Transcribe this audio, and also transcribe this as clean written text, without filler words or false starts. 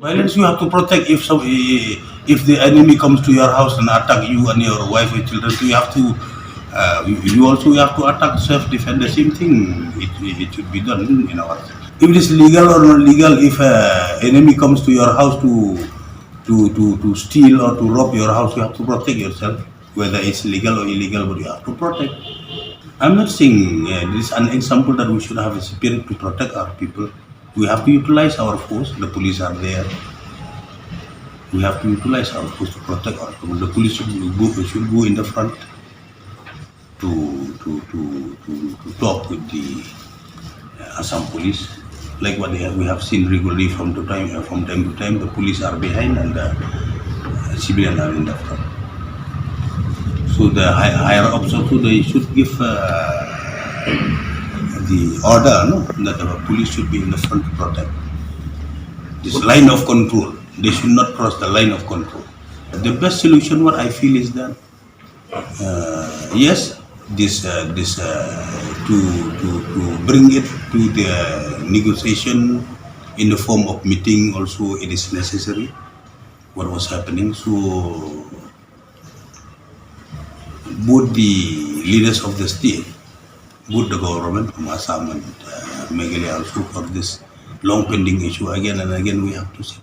Violence you have to protect. If the enemy comes to your house and attack you and your wife and children, you have to. You also have to attack self-defense. The same thing. It should be done in our. If it is legal or not legal, if enemy comes to your house to steal or to rob your house, you have to protect yourself. Whether it's legal or illegal, but you have to protect. I'm not saying this is an example that we should have a spirit to protect our people. We have to utilize our force. The police are there. We have to utilize our force to protect our people. The police should go in the front to talk with the Assam police, like what we have seen regularly from time to time. The police are behind and the civilians are in the front. So the higher ups also they should give the order, no, that the police should be in the front to protect this line of control. They should not cross the line of control. The best solution, what I feel, is that yes, this to bring it to the negotiation in the form of meeting. Also, it is necessary. What was happening, so both the leaders of the state, both the government from Assam and Meghalaya also, for this long pending issue, again and again we have to sit